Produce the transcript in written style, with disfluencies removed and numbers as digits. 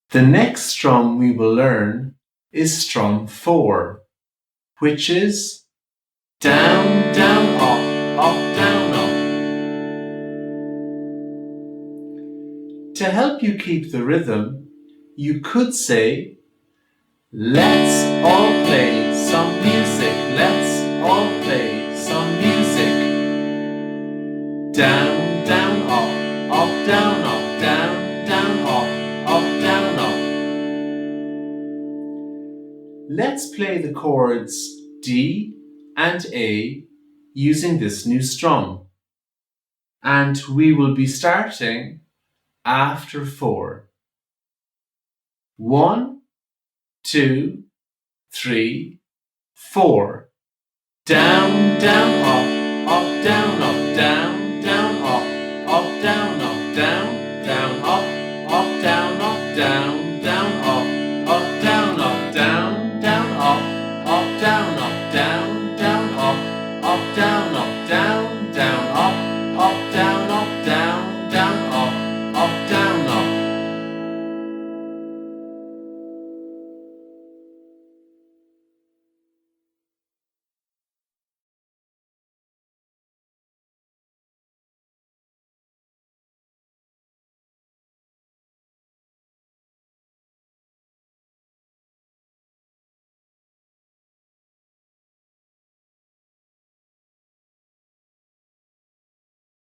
The next strum we will learn is strum 4, which is down, down, up, down, up. To help you keep the rhythm, you could say, let's all play some music, let's all play some music. Down, down, up, down, down, down, up, down, up. Let's play the chords D and A using this new strum. And we will be starting after 4. 1, 2, 3, 4. Down, down, up, down, down, down, up, down, down, down, up, down, down, down, up, down, down, down, up, down, down, down, up, down, down, down, up, down, down, down,